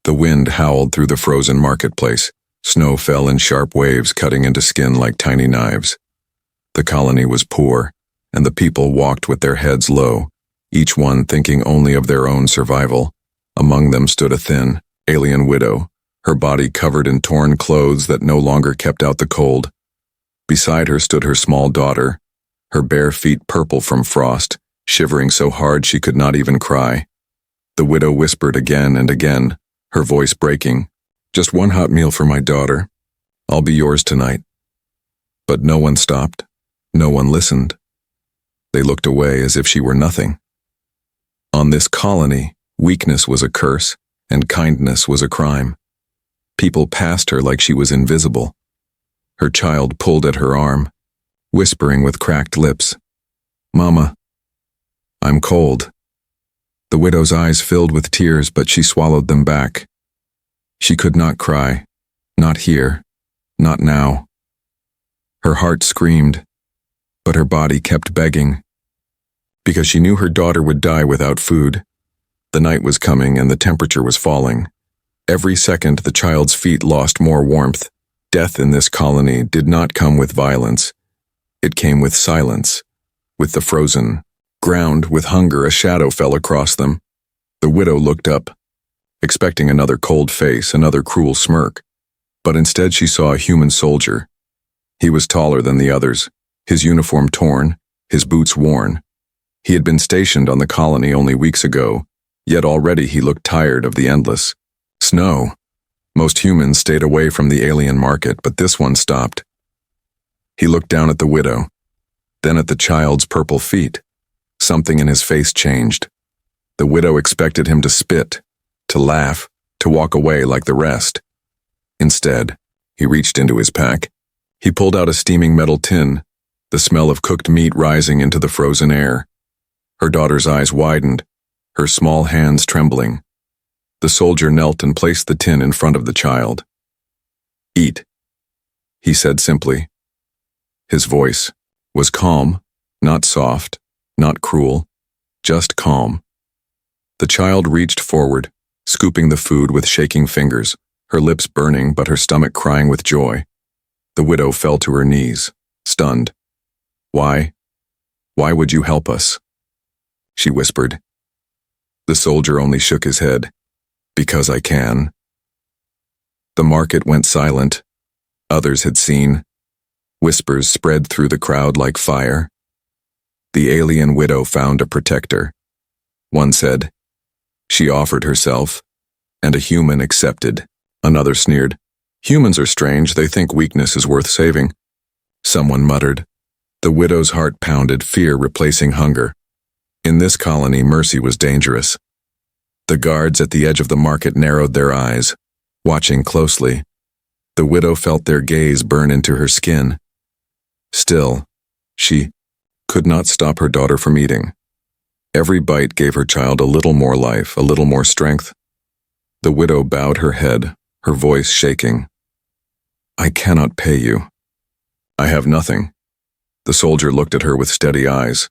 The wind howled through the frozen marketplace. Snow fell in sharp waves, cutting into skin like tiny knives. The colony was poor, and the people walked with their heads low, each one thinking only of their own survival. Among them stood a thin, alien widow, her body covered in torn clothes that no longer kept out the cold. Beside her stood her small daughter, her bare feet purple from frost, shivering so hard she could not even cry. The widow whispered again and again, her voice breaking, "Just one hot meal for my daughter. I'll be yours tonight." But no one stopped. No one listened. They looked away as if she were nothing. On this colony, weakness was a curse, and kindness was a crime. People passed her like she was invisible. Her child pulled at her arm, whispering with cracked lips, "Mama, I'm cold." The widow's eyes filled with tears, but she swallowed them back. She could not cry, not here, not now. Her heart screamed, but her body kept begging, because she knew her daughter would die without food. The night was coming and the temperature was falling. Every second the child's feet lost more warmth. Death in this colony did not come with violence. It came with silence, with the frozen ground. With hunger, a shadow fell across them. The widow looked up, expecting another cold face, another cruel smirk. But instead she saw a human soldier. He was taller than the others, his uniform torn, his boots worn. He had been stationed on the colony only weeks ago, yet already he looked tired of the endless snow. Most humans stayed away from the alien market, but this one stopped. He looked down at the widow, then at the child's purple feet. Something in his face changed. The widow expected him to spit, to laugh, to walk away like the rest. Instead, he reached into his pack. He pulled out a steaming metal tin, the smell of cooked meat rising into the frozen air. Her daughter's eyes widened, her small hands trembling. The soldier knelt and placed the tin in front of the child. "Eat," he said simply. His voice was calm, not soft, not cruel, just calm. The child reached forward, scooping the food with shaking fingers, her lips burning but her stomach crying with joy. The widow fell to her knees, stunned. "Why? Why would you help us?" she whispered. The soldier only shook his head. "Because I can." The market went silent. Others had seen. Whispers spread through the crowd like fire. The alien widow found a protector. One said, "She offered herself, and a human accepted." Another sneered, "Humans are strange, they think weakness is worth saving." Someone muttered. The widow's heart pounded, fear replacing hunger. In this colony, mercy was dangerous. The guards at the edge of the market narrowed their eyes, watching closely. The widow felt their gaze burn into her skin. Still, she could not stop her daughter from eating. Every bite gave her child a little more life, a little more strength. The widow bowed her head, her voice shaking. "I cannot pay you. I have nothing." The soldier looked at her with steady eyes.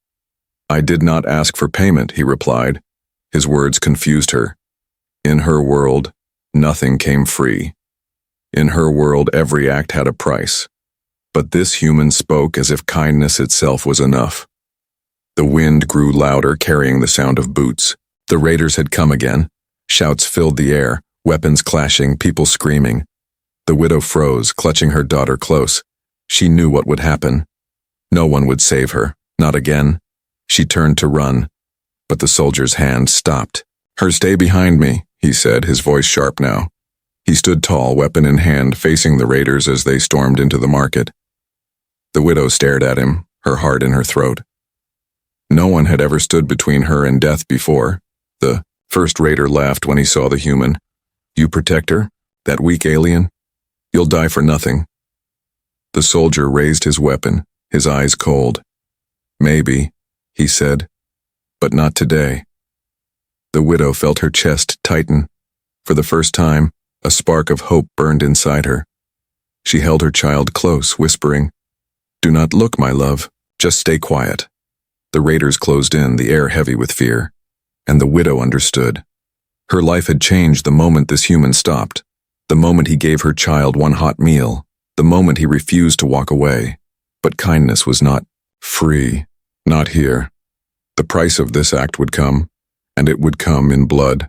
"I did not ask for payment," he replied. His words confused her. In her world, nothing came free. In her world, every act had a price. But this human spoke as if kindness itself was enough. The wind grew louder, carrying the sound of boots. The raiders had come again. Shouts filled the air, weapons clashing, people screaming. The widow froze, clutching her daughter close. She knew what would happen. No one would save her, not again. She turned to run, but the soldier's hand stopped. "Stay behind me," he said, his voice sharp now. He stood tall, weapon in hand, facing the raiders as they stormed into the market. The widow stared at him, her heart in her throat. No one had ever stood between her and death before. The first raider laughed when he saw the human. "You protect her? That weak alien? You'll die for nothing." The soldier raised his weapon, his eyes cold. "Maybe," he said, "but not today." The widow felt her chest tighten. For the first time, a spark of hope burned inside her. She held her child close, whispering, "Do not look, my love. Just stay quiet." The raiders closed in, the air heavy with fear, and the widow understood. Her life had changed the moment this human stopped, the moment he gave her child one hot meal, the moment he refused to walk away. But kindness was not free, not here. The price of this act would come, and it would come in blood.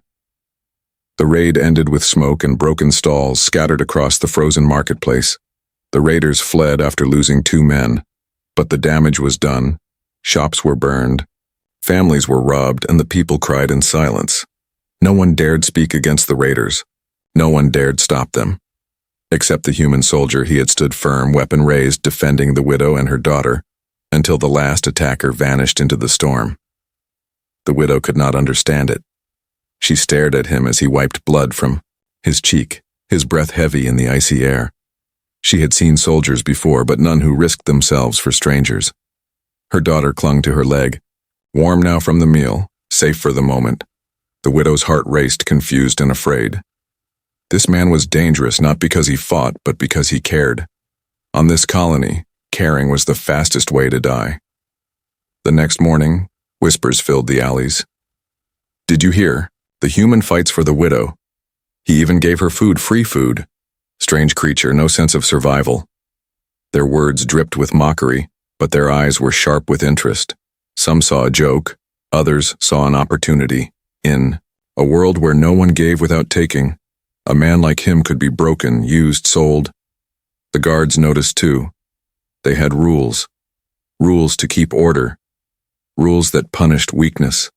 The raid ended with smoke and broken stalls scattered across the frozen marketplace. The raiders fled after losing 2 men, but the damage was done. Shops were burned, families were robbed, and the people cried in silence. No one dared speak against the raiders. No one dared stop them. Except the human soldier, he had stood firm, weapon raised, defending the widow and her daughter, until the last attacker vanished into the storm. The widow could not understand it. She stared at him as he wiped blood from his cheek, his breath heavy in the icy air. She had seen soldiers before, but none who risked themselves for strangers. Her daughter clung to her leg, warm now from the meal, safe for the moment. The widow's heart raced, confused and afraid. This man was dangerous not because he fought, but because he cared. On this colony, caring was the fastest way to die. The next morning, whispers filled the alleys. "Did you hear? The human fights for the widow. He even gave her food, free food. Strange creature, no sense of survival." Their words dripped with mockery, but their eyes were sharp with interest. Some saw a joke, others saw an opportunity. In a world where no one gave without taking, a man like him could be broken, used, sold. The guards noticed too. They had rules. Rules to keep order. Rules that punished weakness.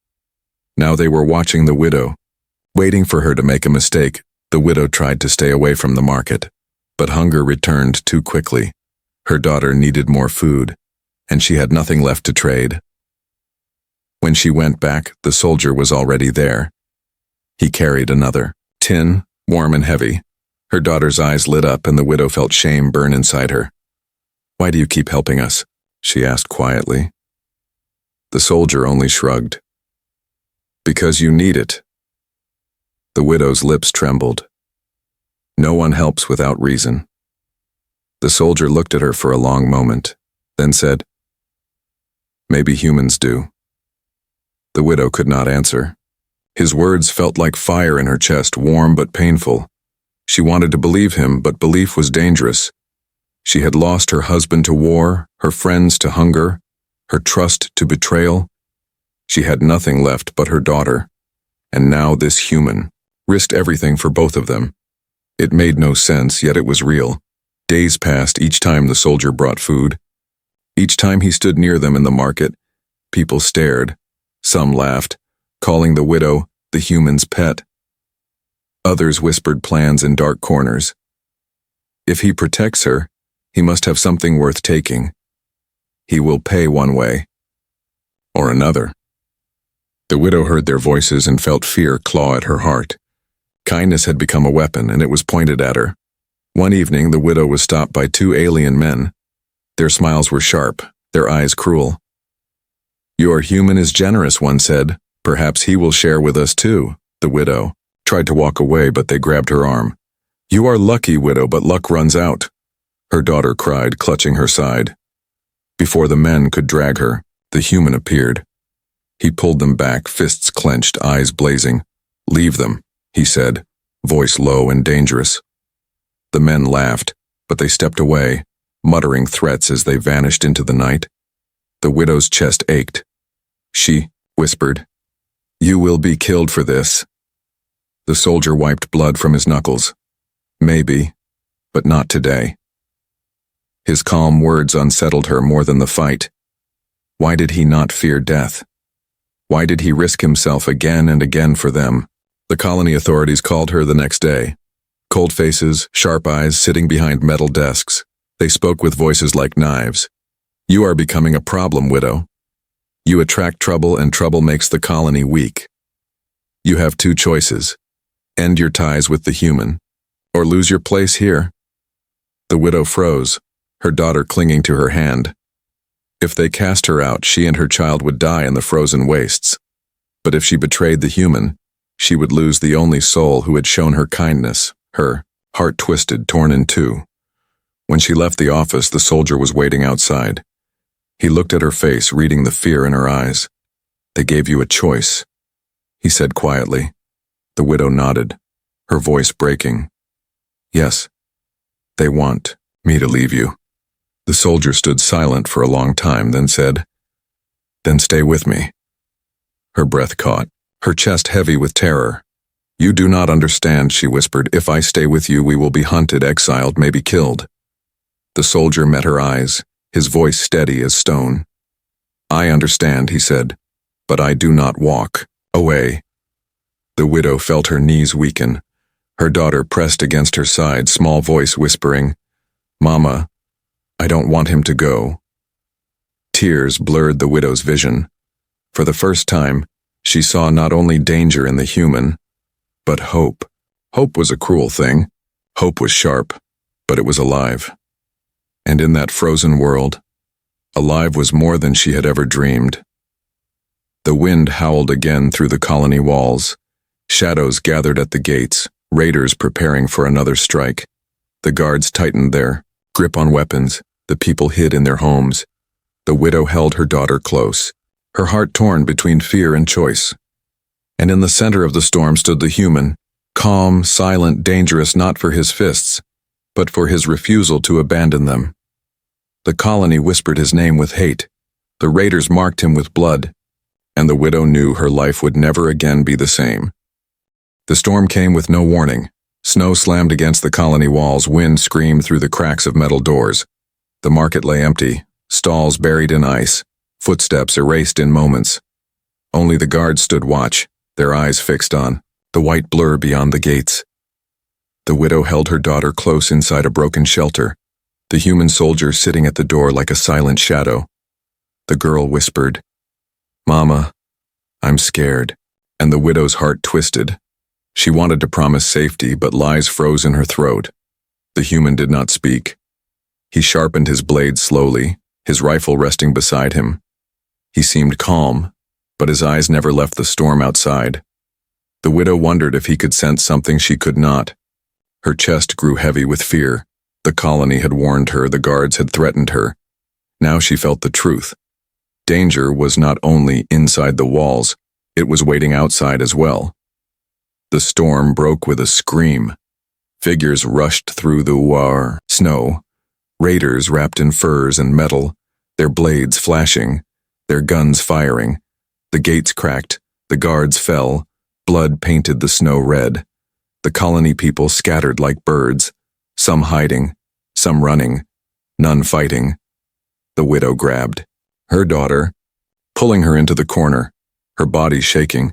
Now they were watching the widow, waiting for her to make a mistake. The widow tried to stay away from the market, but hunger returned too quickly. Her daughter needed more food, and she had nothing left to trade. When she went back, the soldier was already there. He carried another tin, warm and heavy. Her daughter's eyes lit up, and the widow felt shame burn inside her. "Why do you keep helping us?" she asked quietly. The soldier only shrugged. "Because you need it." The widow's lips trembled. No one helps without reason. The soldier looked at her for a long moment, then said, "Maybe humans do." The widow could not answer. His words felt like fire in her chest, warm but painful. She wanted to believe him, but belief was dangerous. She had lost her husband to war, her friends to hunger, her trust to betrayal. She had nothing left but her daughter, and now this human risked everything for both of them. It made no sense, yet it was real. Days passed each time the soldier brought food. Each time he stood near them in the market, people stared. Some laughed, calling the widow the human's pet. Others whispered plans in dark corners. If he protects her, he must have something worth taking. He will pay one way or another. The widow heard their voices and felt fear claw at her heart. Kindness had become a weapon, and it was pointed at her. One evening, the widow was stopped by 2 alien men. Their smiles were sharp, their eyes cruel. "Your human is generous," one said. "Perhaps he will share with us too." The widow tried to walk away, but they grabbed her arm. "You are lucky, widow, but luck runs out," her daughter cried, clutching her side. Before the men could drag her, the human appeared. He pulled them back, fists clenched, eyes blazing. "Leave them," he said, voice low and dangerous. The men laughed, but they stepped away, muttering threats as they vanished into the night. The widow's chest ached. She whispered, "You will be killed for this." The soldier wiped blood from his knuckles. "Maybe, but not today." His calm words unsettled her more than the fight. Why did he not fear death? Why did he risk himself again and again for them? The colony authorities called her the next day. Cold faces, sharp eyes, sitting behind metal desks. They spoke with voices like knives. "You are becoming a problem, widow. You attract trouble, and trouble makes the colony weak. You have 2 choices. End your ties with the human, or lose your place here." The widow froze, her daughter clinging to her hand. If they cast her out, she and her child would die in the frozen wastes. But if she betrayed the human, she would lose the only soul who had shown her kindness, her heart twisted, torn in 2. When she left the office, the soldier was waiting outside. He looked at her face, reading the fear in her eyes. "They gave you a choice," he said quietly. The widow nodded, her voice breaking. Yes, they want me to leave you. The soldier stood silent for a long time, then said, Then stay with me. Her breath caught, her chest heavy with terror. You do not understand, she whispered. If I stay with you, we will be hunted, exiled, maybe killed. The soldier met her eyes, his voice steady as stone. I understand, he said, but I do not walk away. The widow felt her knees weaken. Her daughter pressed against her side, small voice whispering, Mama, I don't want him to go. Tears blurred the widow's vision. For the first time, she saw not only danger in the human, but hope. Hope was a cruel thing. Hope was sharp, but it was alive. And in that frozen world, alive was more than she had ever dreamed. The wind howled again through the colony walls. Shadows gathered at the gates, raiders preparing for another strike. The guards tightened their grip on weapons. The people hid in their homes. The widow held her daughter close, her heart torn between fear and choice. And in the center of the storm stood the human, calm, silent, dangerous not for his fists, but for his refusal to abandon them. The colony whispered his name with hate. The raiders marked him with blood. And the widow knew her life would never again be the same. The storm came with no warning. Snow slammed against the colony walls, wind screamed through the cracks of metal doors. The market lay empty, stalls buried in ice, footsteps erased in moments. Only the guards stood watch, their eyes fixed on the white blur beyond the gates. The widow held her daughter close inside a broken shelter, the human soldier sitting at the door like a silent shadow. The girl whispered, Mama, I'm scared. And the widow's heart twisted. She wanted to promise safety, but lies froze in her throat. The human did not speak. He sharpened his blade slowly, his rifle resting beside him. He seemed calm, but his eyes never left the storm outside. The widow wondered if he could sense something she could not. Her chest grew heavy with fear. The colony had warned her, the guards had threatened her. Now she felt the truth. Danger was not only inside the walls, it was waiting outside as well. The storm broke with a scream. Figures rushed through the snow, raiders wrapped in furs and metal, their blades flashing, their guns firing. The gates cracked, the guards fell, blood painted the snow red. The colony people scattered like birds, some hiding, some running, none fighting. The widow grabbed her daughter, pulling her into the corner, her body shaking.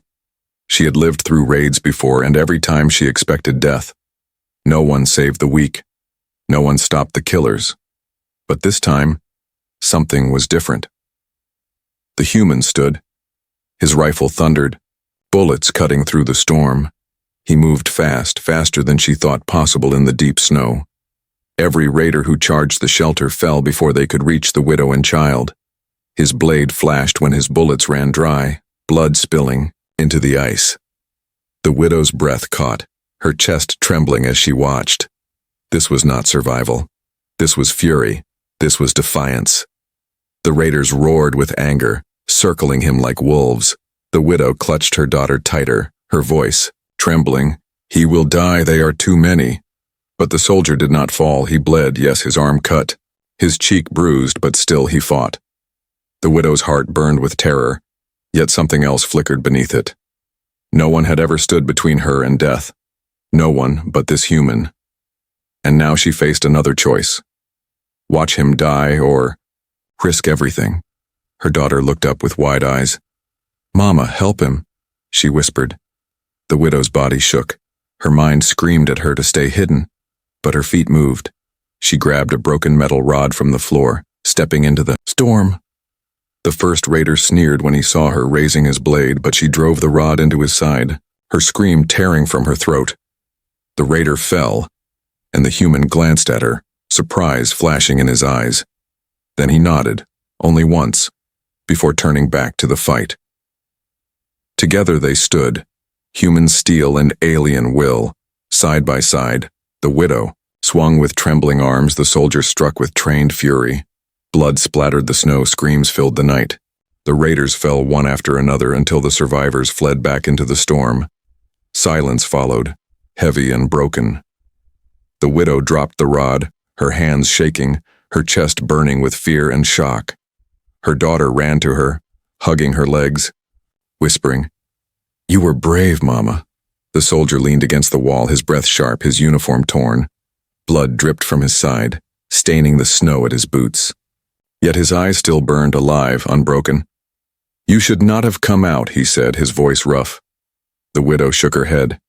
She had lived through raids before, and every time she expected death. No one saved the weak. No one stopped the killers. But this time, something was different. The human stood. His rifle thundered, bullets cutting through the storm. He moved fast, faster than she thought possible in the deep snow. Every raider who charged the shelter fell before they could reach the widow and child. His blade flashed when his bullets ran dry, blood spilling into the ice. The widow's breath caught, her chest trembling as she watched. This was not survival. This was fury. This was defiance. The raiders roared with anger, circling him like wolves. The widow clutched her daughter tighter, her voice trembling. He will die, they are too many. But the soldier did not fall. He bled, yes, his arm cut, his cheek bruised, but still he fought. The widow's heart burned with terror, yet something else flickered beneath it. No one had ever stood between her and death. No one but this human. And now she faced another choice. Watch him die or risk everything. Her daughter looked up with wide eyes. Mama, help him, she whispered. The widow's body shook. Her mind screamed at her to stay hidden, but her feet moved. She grabbed a broken metal rod from the floor, stepping into the storm. The first raider sneered when he saw her raising his blade, but she drove the rod into his side, her scream tearing from her throat. The raider fell, and the human glanced at her, surprise flashing in his eyes. Then he nodded, only once, before turning back to the fight. Together they stood, human steel and alien will, side by side. The widow swung with trembling arms, the soldier struck with trained fury. Blood splattered the snow, screams filled the night. The raiders fell one after another until the survivors fled back into the storm. Silence followed, heavy and broken. The widow dropped the rod, her hands shaking, her chest burning with fear and shock. Her daughter ran to her, hugging her legs, whispering, "You were brave, Mama." The soldier leaned against the wall, his breath sharp, his uniform torn. Blood dripped from his side, staining the snow at his boots. Yet his eyes still burned alive, unbroken. "You should not have come out," he said, his voice rough. The widow shook her head.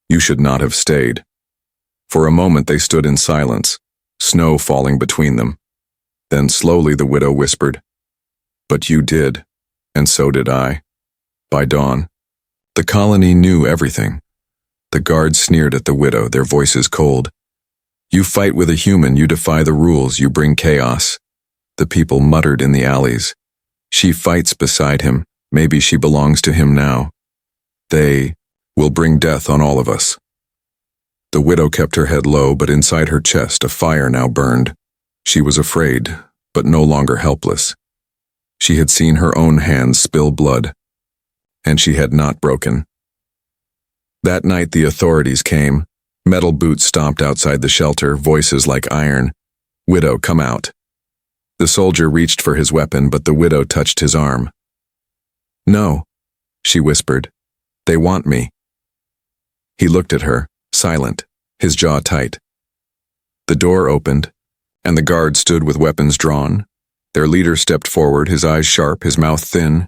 "You should not have stayed." For a moment they stood in silence, snow falling between them. Then slowly the widow whispered, "But you did, and so did I." By dawn, the colony knew everything. The guards sneered at the widow, their voices cold. "You fight with a human, you defy the rules, you bring chaos." The people muttered in the alleys. "She fights beside him, maybe she belongs to him now. They will bring death on all of us." The widow kept her head low, but inside her chest a fire now burned. She was afraid, but no longer helpless. She had seen her own hands spill blood, and she had not broken. That night the authorities came. Metal boots stomped outside the shelter, voices like iron. "Widow, come out." The soldier reached for his weapon, but the widow touched his arm. "No," she whispered. "They want me." He looked at her, silent, his jaw tight. The door opened, and the guards stood with weapons drawn. Their leader stepped forward, his eyes sharp, his mouth thin.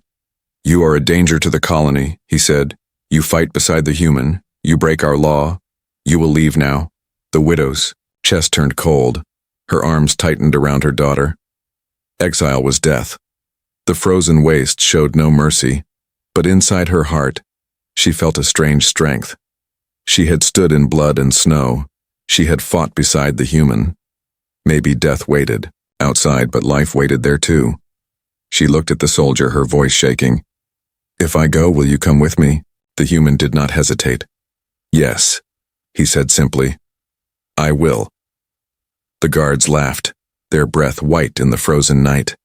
"You are a danger to the colony," he said. "You fight beside the human. You break our law. You will leave now." The widow's chest turned cold. Her arms tightened around her daughter. Exile was death. The frozen waste showed no mercy, but inside her heart, she felt a strange strength. She had stood in blood and snow. She had fought beside the human. Maybe death waited outside, but life waited there too. She looked at the soldier, her voice shaking. "If I go, will you come with me?" The human did not hesitate. "Yes," he said simply. "I will." The guards laughed, their breath white in the frozen night.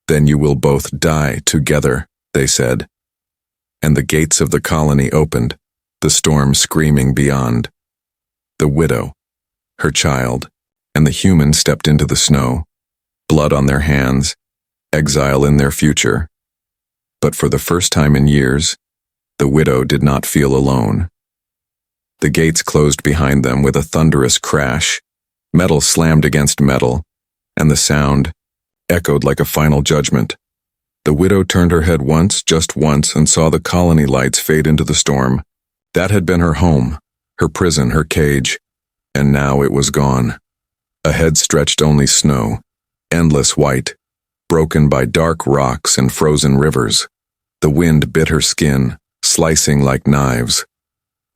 "Then you will both die together," they said. And the gates of the colony opened, the storm screaming beyond. The widow, her child, and the human stepped into the snow, blood on their hands, exile in their future. But for the first time in years, the widow did not feel alone. The gates closed behind them with a thunderous crash. Metal slammed against metal, and the sound echoed like a final judgment. The widow turned her head once, just once, and saw the colony lights fade into the storm. That had been her home, her prison, her cage, and now it was gone. Ahead stretched only snow, endless white, broken by dark rocks and frozen rivers. The wind bit her skin, slicing like knives.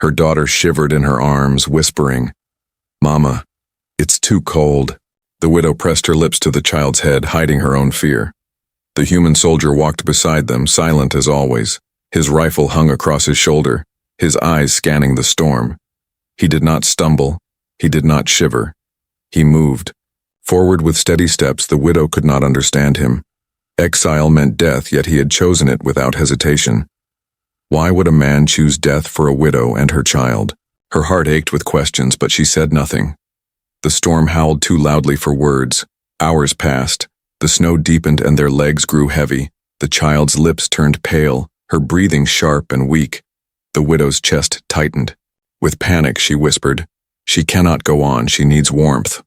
Her daughter shivered in her arms, whispering, "Mama, it's too cold." The widow pressed her lips to the child's head, hiding her own fear. The human soldier walked beside them, silent as always. His rifle hung across his shoulder, his eyes scanning the storm. He did not stumble, he did not shiver. He moved. Forward with steady steps, the widow could not understand him. Exile meant death, yet he had chosen it without hesitation. Why would a man choose death for a widow and her child? Her heart ached with questions, but she said nothing. The storm howled too loudly for words. Hours passed. The snow deepened and their legs grew heavy. The child's lips turned pale, her breathing sharp and weak. The widow's chest tightened. With panic, she whispered, "She cannot go on, she needs warmth."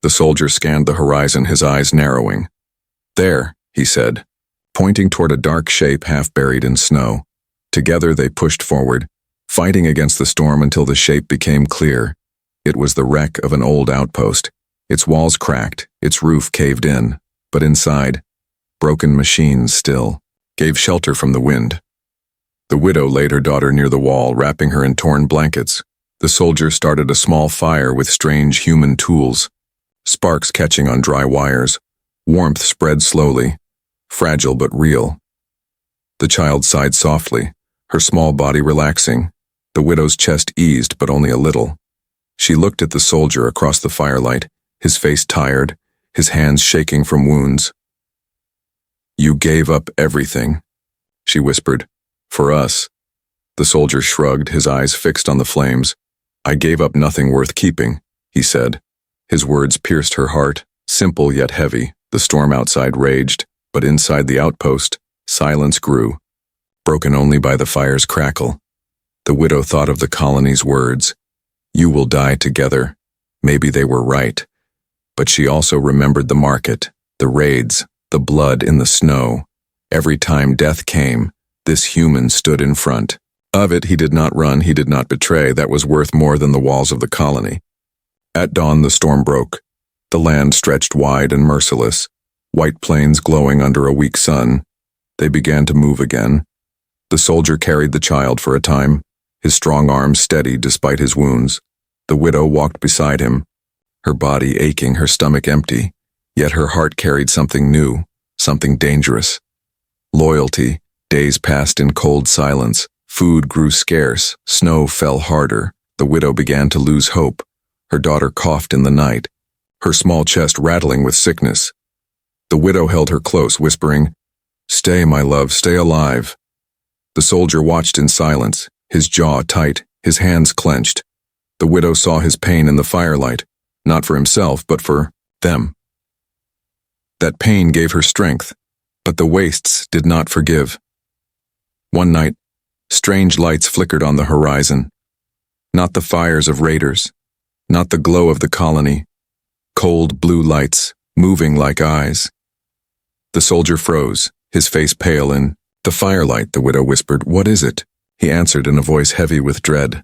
The soldier scanned the horizon, his eyes narrowing. "There," he said, pointing toward a dark shape half buried in snow. Together they pushed forward, fighting against the storm until the shape became clear. It was the wreck of an old outpost. Its walls cracked, its roof caved in, but inside, broken machines still gave shelter from the wind. The widow laid her daughter near the wall, wrapping her in torn blankets. The soldier started a small fire with strange human tools, sparks catching on dry wires. Warmth spread slowly, fragile but real. The child sighed softly, her small body relaxing. The widow's chest eased, but only a little. She looked at the soldier across the firelight, his face tired, his hands shaking from wounds. "You gave up everything," she whispered, "for us." The soldier shrugged, his eyes fixed on the flames. I gave up nothing worth keeping, he said. His words pierced her heart, simple yet heavy. The storm outside raged, but inside the outpost, silence grew, broken only by the fire's crackle. The widow thought of the colony's words. You will die together. Maybe they were right. But she also remembered the market, the raids, the blood in the snow. Every time death came, this human stood in front. Of it he did not run, he did not betray. That was worth more than the walls of the colony. At dawn the storm broke. The land stretched wide and merciless, white plains glowing under a weak sun. They began to move again. The soldier carried the child for a time, his strong arms steady despite his wounds. The widow walked beside him, her body aching, her stomach empty, yet her heart carried something new, something dangerous. Loyalty. Days passed in cold silence. Food grew scarce. Snow fell harder. The widow began to lose hope. Her daughter coughed in the night, her small chest rattling with sickness. The widow held her close, whispering, "Stay, my love, stay alive." The soldier watched in silence, his jaw tight, his hands clenched. The widow saw his pain in the firelight, not for himself, but for them. That pain gave her strength, but the wastes did not forgive. One night, strange lights flickered on the horizon. Not the fires of raiders, not the glow of the colony. Cold blue lights, moving like eyes. The soldier froze, his face pale in the firelight. The widow whispered, "What is it?" He answered in a voice heavy with dread.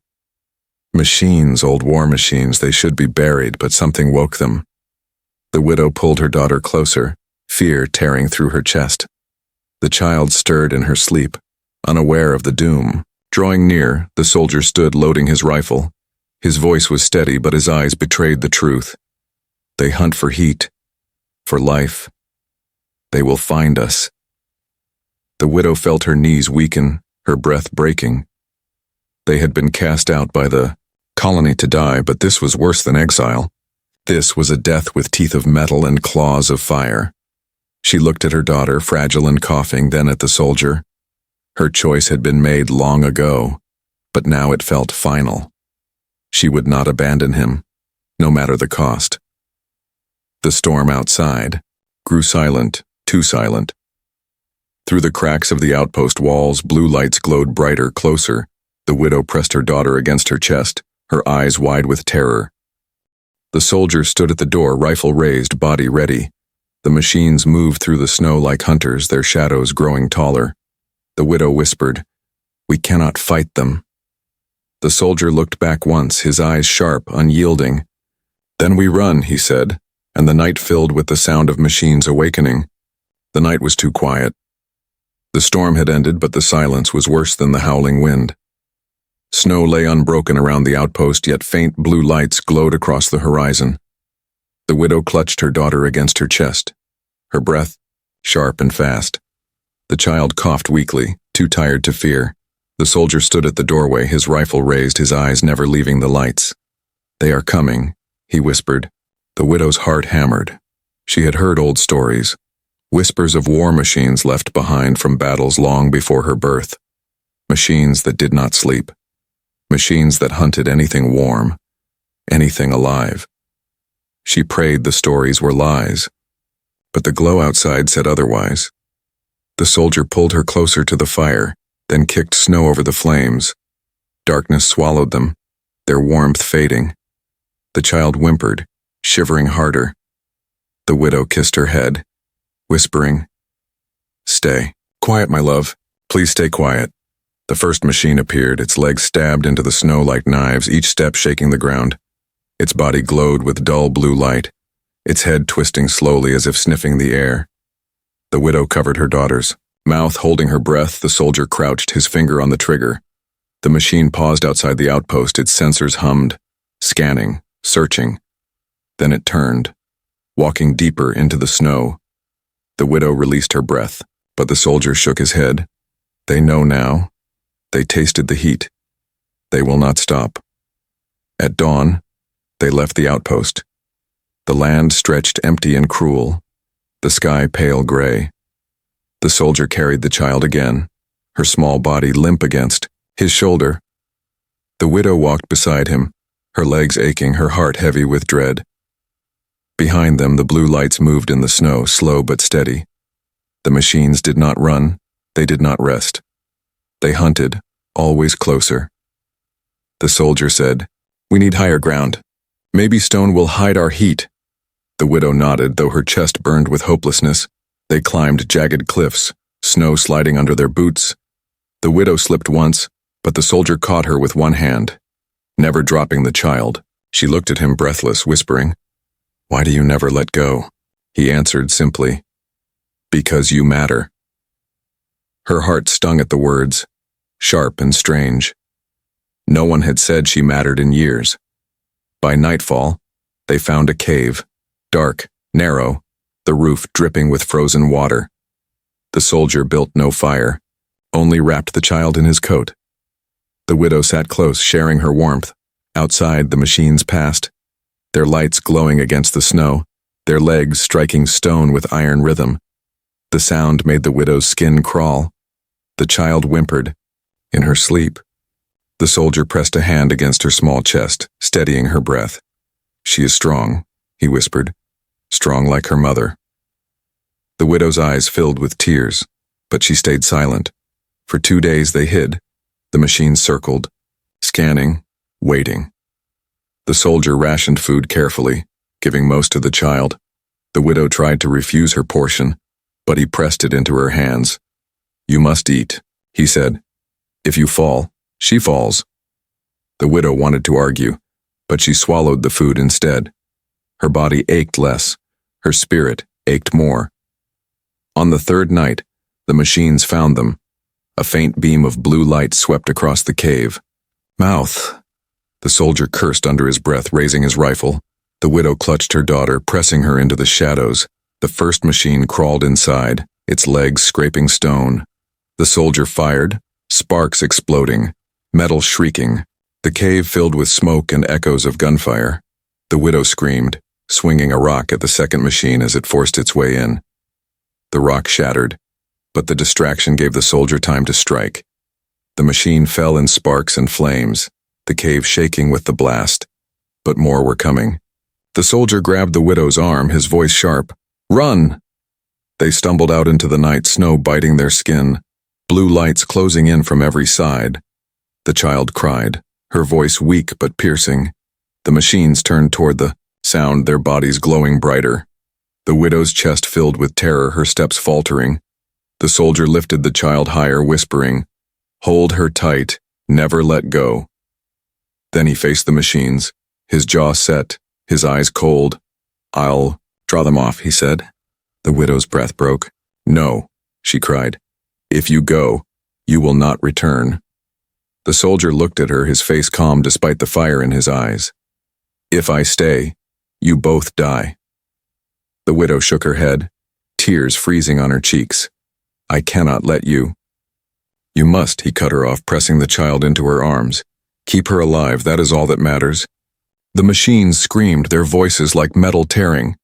Machines, old war machines, they should be buried, but something woke them. The widow pulled her daughter closer, fear tearing through her chest. The child stirred in her sleep, unaware of the doom. Drawing near, the soldier stood loading his rifle. His voice was steady, but his eyes betrayed the truth. They hunt for heat, for life. They will find us. The widow felt her knees weaken, her breath breaking. They had been cast out by the colony to die, but this was worse than exile. This was a death with teeth of metal and claws of fire. She looked at her daughter, fragile and coughing, then at the soldier. Her choice had been made long ago, but now it felt final. She would not abandon him, no matter the cost. The storm outside grew silent, too silent. Through the cracks of the outpost walls, blue lights glowed brighter, closer. The widow pressed her daughter against her chest, her eyes wide with terror. The soldier stood at the door, rifle raised, body ready. The machines moved through the snow like hunters, their shadows growing taller. The widow whispered, "We cannot fight them." The soldier looked back once, his eyes sharp, unyielding. "Then we run," he said, and the night filled with the sound of machines awakening. The night was too quiet. The storm had ended, but the silence was worse than the howling wind. Snow lay unbroken around the outpost, yet faint blue lights glowed across the horizon. The widow clutched her daughter against her chest, her breath sharp and fast. The child coughed weakly, too tired to fear. The soldier stood at the doorway, his rifle raised, his eyes never leaving the lights. "They are coming," he whispered. The widow's heart hammered. She had heard old stories, whispers of war machines left behind from battles long before her birth. Machines that did not sleep. Machines that hunted anything warm, anything alive. She prayed the stories were lies, but the glow outside said otherwise. The soldier pulled her closer to the fire, then kicked snow over the flames. Darkness swallowed them, their warmth fading. The child whimpered, shivering harder. The widow kissed her head, whispering, "Stay. Quiet, my love. Please stay quiet." The first machine appeared, its legs stabbed into the snow like knives, each step shaking the ground. Its body glowed with dull blue light, its head twisting slowly as if sniffing the air. The widow covered her daughters. Mouth holding her breath, the soldier crouched, his finger on the trigger. The machine paused outside the outpost, its sensors hummed, scanning, searching. Then it turned, walking deeper into the snow. The widow released her breath, but the soldier shook his head. They know now. They tasted the heat. They will not stop. At dawn, they left the outpost. The land stretched empty and cruel, the sky pale gray. The soldier carried the child again, her small body limp against His shoulder. The widow walked beside him, her legs aching, her heart heavy with dread. Behind them, the blue lights moved in the snow, slow but steady. The machines did not run, they did not rest. They hunted, always closer. The soldier said, "We need higher ground. Maybe stone will hide our heat." The widow nodded, though her chest burned with hopelessness. They climbed jagged cliffs, snow sliding under their boots. The widow slipped once, but the soldier caught her with one hand, never dropping the child. She looked at him breathless, whispering, "Why do you never let go?" He answered simply, "Because you matter." Her heart stung at the words, sharp and strange. No one had said she mattered in years. By nightfall, they found a cave, dark, narrow, the roof dripping with frozen water. The soldier built no fire, only wrapped the child in his coat. The widow sat close, sharing her warmth. Outside, the machines passed, their lights glowing against the snow, their legs striking stone with iron rhythm. The sound made the widow's skin crawl. The child whimpered, in her sleep. The soldier pressed a hand against her small chest, steadying her breath. "She is strong," he whispered, "strong like her mother." The widow's eyes filled with tears, but she stayed silent. For 2 days they hid. The machines circled, scanning, waiting. The soldier rationed food carefully, giving most to the child. The widow tried to refuse her portion, but he pressed it into her hands. "You must eat," he said. "If you fall, she falls." The widow wanted to argue, but she swallowed the food instead. Her body ached less, her spirit ached more. On the third night, the machines found them. A faint beam of blue light swept across the cave. "Mouth!" The soldier cursed under his breath, raising his rifle. The widow clutched her daughter, pressing her into the shadows. The first machine crawled inside, its legs scraping stone. The soldier fired, sparks exploding, metal shrieking. The cave filled with smoke and echoes of gunfire. The widow screamed, swinging a rock at the second machine as it forced its way in. The rock shattered, but the distraction gave the soldier time to strike. The machine fell in sparks and flames, the cave shaking with the blast. But more were coming. The soldier grabbed the widow's arm, his voice sharp. "Run!" They stumbled out into the night, snow biting their skin, blue lights closing in from every side. The child cried, her voice weak but piercing. The machines turned toward the sound, their bodies glowing brighter. The widow's chest filled with terror, her steps faltering. The soldier lifted the child higher, whispering, "Hold her tight, never let go." Then he faced the machines, his jaw set, his eyes cold. "I'll draw them off," he said. The widow's breath broke. "No," she cried. "If you go, you will not return." The soldier looked at her, his face calm despite the fire in his eyes. "If I stay, you both die." The widow shook her head, tears freezing on her cheeks. "I cannot let you." "You must," he cut her off, pressing the child into her arms. "Keep her alive, that is all that matters." The machines screamed, their voices like metal tearing.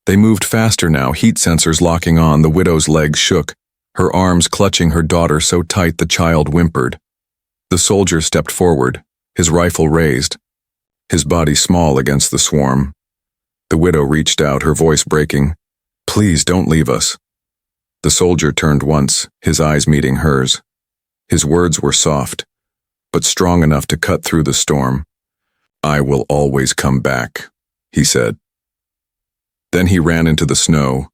They moved faster now, heat sensors locking on. The widow's legs shook, her arms clutching her daughter so tight the child whimpered. The soldier stepped forward, his rifle raised, his body small against the swarm. The widow reached out, her voice breaking. "Please don't leave us." The soldier turned once, his eyes meeting hers. His words were soft, but strong enough to cut through the storm. "I will always come back," he said. Then he ran into the snow.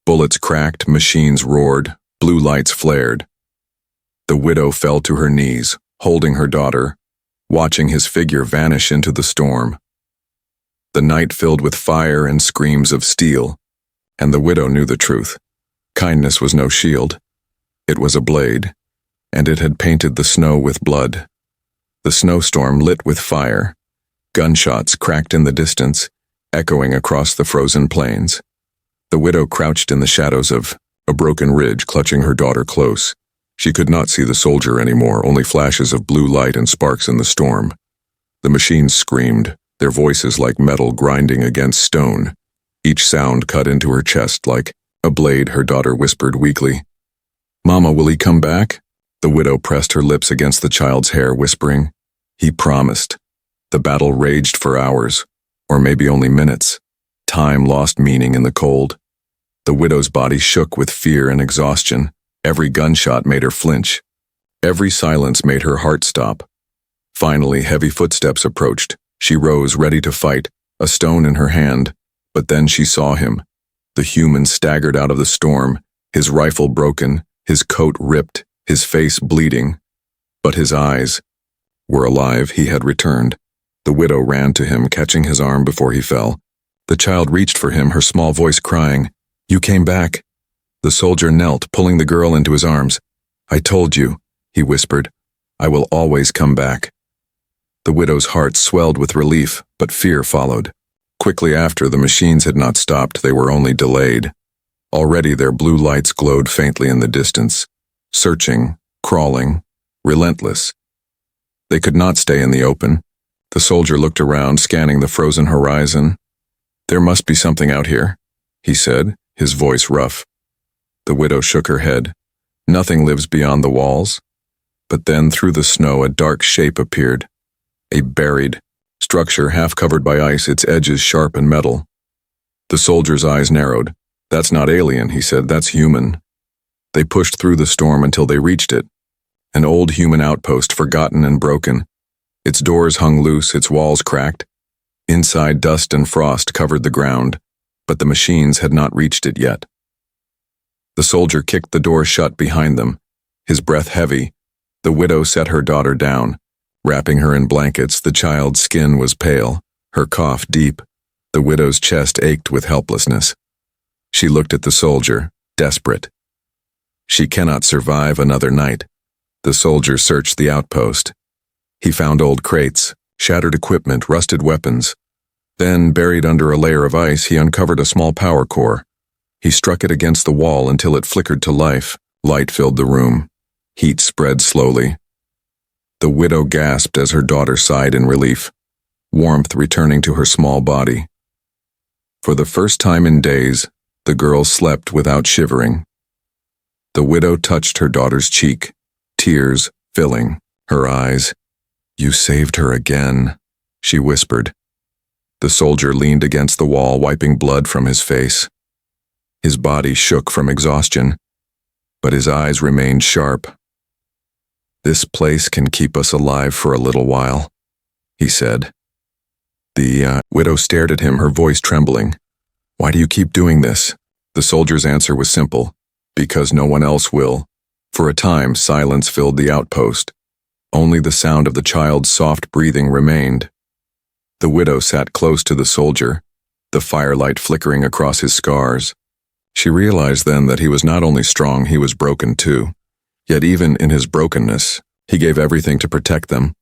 Bullets cracked, machines roared, blue lights flared. The widow fell to her knees, holding her daughter, watching his figure vanish into the storm. The night filled with fire and screams of steel, and the widow knew the truth. Kindness was no shield. It was a blade, and it had painted the snow with blood. The snowstorm lit with fire. Gunshots cracked in the distance, echoing across the frozen plains. The widow crouched in the shadows of a broken ridge, clutching her daughter close. She could not see the soldier anymore, only flashes of blue light and sparks in the storm. The machines screamed, their voices like metal grinding against stone. Each sound cut into her chest like a blade. Her daughter whispered weakly, "Mama, will he come back?" The widow pressed her lips against the child's hair, whispering, "He promised." The battle raged for hours, or maybe only minutes. Time lost meaning in the cold. The widow's body shook with fear and exhaustion. Every gunshot made her flinch. Every silence made her heart stop. Finally, heavy footsteps approached. She rose, ready to fight, a stone in her hand. But then she saw him. The human staggered out of the storm, his rifle broken, his coat ripped, his face bleeding. But his eyes were alive. He had returned. The widow ran to him, catching his arm before he fell. The child reached for him, her small voice crying, "You came back." The soldier knelt, pulling the girl into his arms. "I told you," he whispered. "I will always come back." The widow's heart swelled with relief, but fear followed. Quickly after, the machines had not stopped, they were only delayed. Already their blue lights glowed faintly in the distance, searching, crawling, relentless. They could not stay in the open. The soldier looked around, scanning the frozen horizon. "There must be something out here," he said, his voice rough. The widow shook her head. "Nothing lives beyond the walls." But then through the snow a dark shape appeared. A buried structure half covered by ice, its edges sharp and metal. The soldier's eyes narrowed. "That's not alien," he said, "that's human." They pushed through the storm until they reached it. An old human outpost, forgotten and broken. Its doors hung loose, its walls cracked. Inside, dust and frost covered the ground, but the machines had not reached it yet. The soldier kicked the door shut behind them, his breath heavy. The widow set her daughter down. Wrapping her in blankets, the child's skin was pale, her cough deep. The widow's chest ached with helplessness. She looked at the soldier, desperate. "She cannot survive another night." The soldier searched the outpost. He found old crates, shattered equipment, rusted weapons. Then, buried under a layer of ice, he uncovered a small power core. He struck it against the wall until it flickered to life. Light filled the room. Heat spread slowly. The widow gasped as her daughter sighed in relief, warmth returning to her small body. For the first time in days, the girl slept without shivering. The widow touched her daughter's cheek, tears filling her eyes. "You saved her again," she whispered. The soldier leaned against the wall, wiping blood from his face. His body shook from exhaustion, but his eyes remained sharp. "This place can keep us alive for a little while," he said. The widow stared at him, her voice trembling. "Why do you keep doing this?" The soldier's answer was simple. "Because no one else will." For a time, silence filled the outpost. Only the sound of the child's soft breathing remained. The widow sat close to the soldier, the firelight flickering across his scars. She realized then that he was not only strong, he was broken too. Yet even in his brokenness, he gave everything to protect them.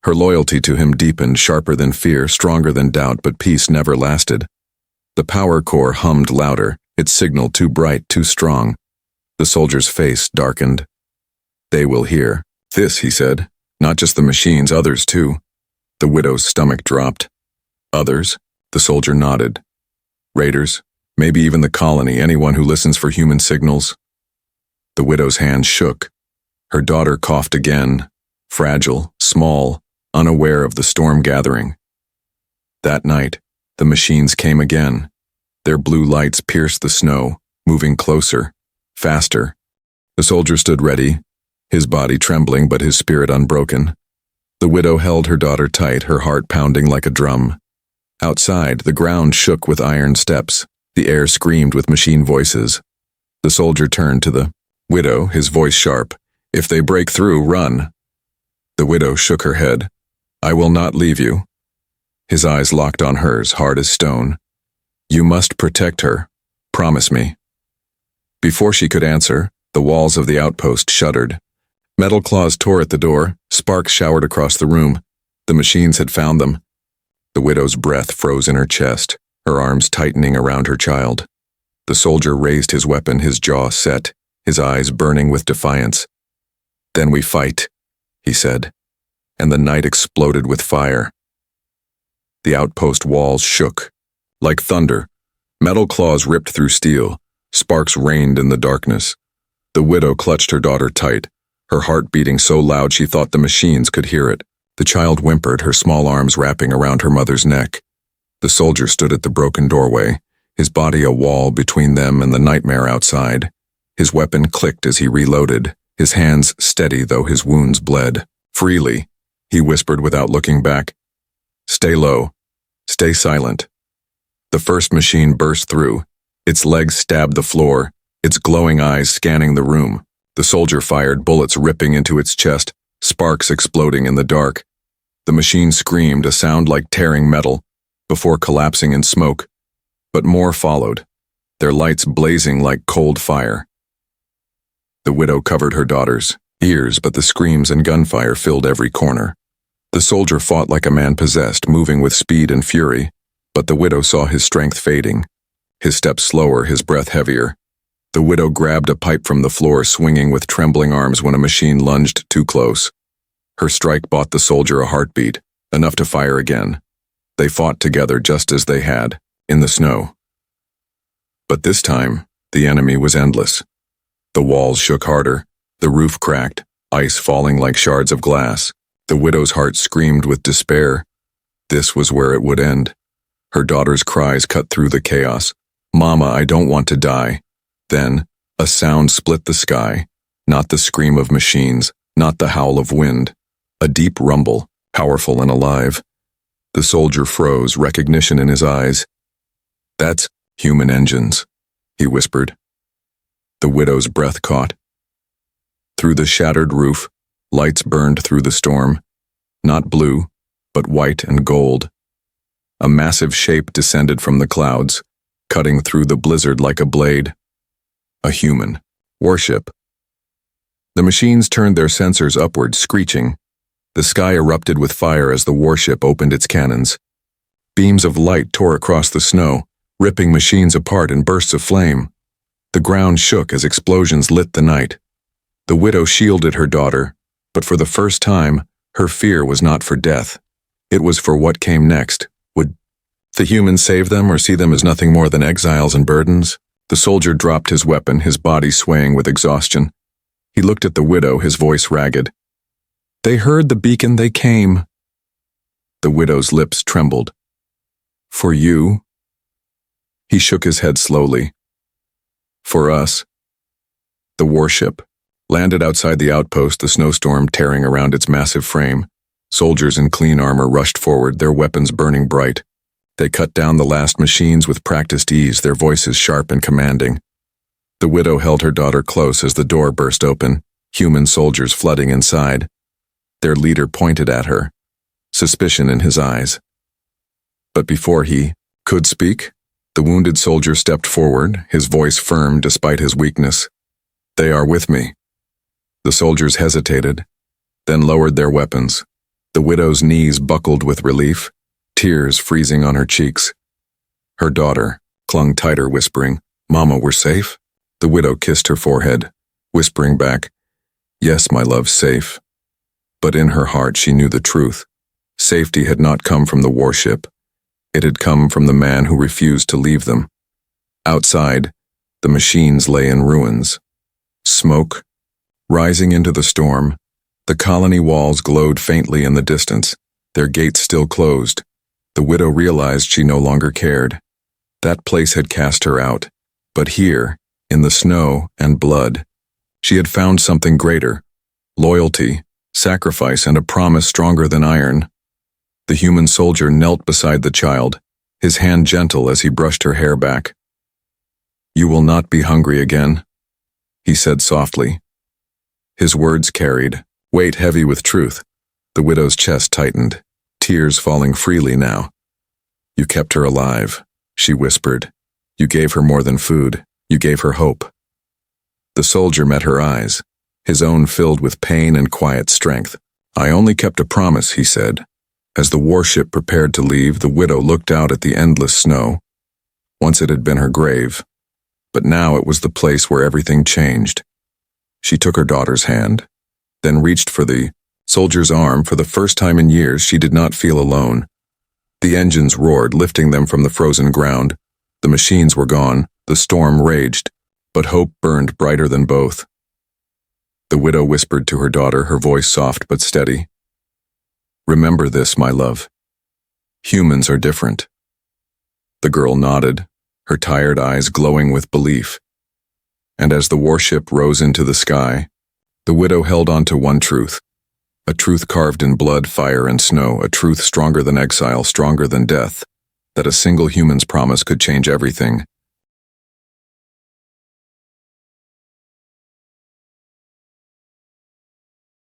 Her loyalty to him deepened, sharper than fear, stronger than doubt, but peace never lasted. The power core hummed louder, its signal too bright, too strong. The soldier's face darkened. "They will hear this," he said. "Not just the machines, others too." The widow's stomach dropped. "Others?" The soldier nodded. "Raiders, maybe even the colony, anyone who listens for human signals." The widow's hand shook. Her daughter coughed again, fragile, small, unaware of the storm gathering. That night, the machines came again. Their blue lights pierced the snow, moving closer, faster. The soldier stood ready, his body trembling but his spirit unbroken. The widow held her daughter tight, her heart pounding like a drum. Outside, the ground shook with iron steps. The air screamed with machine voices. The soldier turned to the widow, his voice sharp. "If they break through, run." The widow shook her head. "I will not leave you." His eyes locked on hers, hard as stone. "You must protect her. Promise me." Before she could answer, the walls of the outpost shuddered. Metal claws tore at the door, sparks showered across the room. The machines had found them. The widow's breath froze in her chest, her arms tightening around her child. The soldier raised his weapon, his jaw set, his eyes burning with defiance. "Then we fight," he said, and the night exploded with fire. The outpost walls shook. Like thunder, metal claws ripped through steel, sparks rained in the darkness. The widow clutched her daughter tight, her heart beating so loud she thought the machines could hear it. The child whimpered, her small arms wrapping around her mother's neck. The soldier stood at the broken doorway, his body a wall between them and the nightmare outside. His weapon clicked as he reloaded, his hands steady though his wounds bled. "Freely," he whispered without looking back. "Stay low. Stay silent." The first machine burst through. Its legs stabbed the floor, its glowing eyes scanning the room. The soldier fired, bullets ripping into its chest, sparks exploding in the dark. The machine screamed, a sound like tearing metal, before collapsing in smoke. But more followed, their lights blazing like cold fire. The widow covered her daughter's ears, but the screams and gunfire filled every corner. The soldier fought like a man possessed, moving with speed and fury, but the widow saw his strength fading, his steps slower, his breath heavier. The widow grabbed a pipe from the floor, swinging with trembling arms when a machine lunged too close. Her strike bought the soldier a heartbeat, enough to fire again. They fought together just as they had, in the snow. But this time, the enemy was endless. The walls shook harder, the roof cracked, ice falling like shards of glass. The widow's heart screamed with despair. This was where it would end. Her daughter's cries cut through the chaos. "Mama, I don't want to die." Then, a sound split the sky, not the scream of machines, not the howl of wind. A deep rumble, powerful and alive. The soldier froze, recognition in his eyes. "That's human engines," he whispered. The widow's breath caught. Through the shattered roof, lights burned through the storm. Not blue, but white and gold. A massive shape descended from the clouds, cutting through the blizzard like a blade. A human. Warship. The machines turned their sensors upward, screeching. The sky erupted with fire as the warship opened its cannons. Beams of light tore across the snow, ripping machines apart in bursts of flame. The ground shook as explosions lit the night. The widow shielded her daughter, but for the first time, her fear was not for death. It was for what came next. Would the humans save them or see them as nothing more than exiles and burdens? The soldier dropped his weapon, his body swaying with exhaustion. He looked at the widow, his voice ragged. "They heard the beacon, they came." The widow's lips trembled. "For you?" He shook his head slowly. "For us." The warship landed outside the outpost, the snowstorm tearing around its massive frame. Soldiers in clean armor rushed forward, their weapons burning bright. They cut down the last machines with practiced ease, their voices sharp and commanding. The widow held her daughter close as the door burst open, human soldiers flooding inside. Their leader pointed at her, suspicion in his eyes. But before he could speak, the wounded soldier stepped forward, his voice firm despite his weakness. "They are with me." The soldiers hesitated, then lowered their weapons. The widow's knees buckled with relief, tears freezing on her cheeks. Her daughter clung tighter, whispering, "Mama, we're safe?" The widow kissed her forehead, whispering back, "Yes, my love, safe." But in her heart she knew the truth. Safety had not come from the warship. It had come from the man who refused to leave them. Outside, the machines lay in ruins. Smoke, rising into the storm, the colony walls glowed faintly in the distance, their gates still closed. The widow realized she no longer cared. That place had cast her out, but here, in the snow and blood, she had found something greater: loyalty, sacrifice, and a promise stronger than iron. The human soldier knelt beside the child, his hand gentle as he brushed her hair back. "You will not be hungry again," he said softly. His words carried weight heavy with truth. The widow's chest tightened, tears falling freely now. "You kept her alive," she whispered. "You gave her more than food. You gave her hope." The soldier met her eyes, his own filled with pain and quiet strength. "I only kept a promise," he said. As the warship prepared to leave, the widow looked out at the endless snow. Once it had been her grave, but now it was the place where everything changed. She took her daughter's hand, then reached for the soldier's arm. For the first time in years, she did not feel alone. The engines roared, lifting them from the frozen ground. The machines were gone, the storm raged, but hope burned brighter than both. The widow whispered to her daughter, her voice soft but steady. "Remember this, my love. Humans are different." The girl nodded, her tired eyes glowing with belief. And as the warship rose into the sky, the widow held on to one truth, a truth carved in blood, fire, and snow, a truth stronger than exile, stronger than death, that a single human's promise could change everything,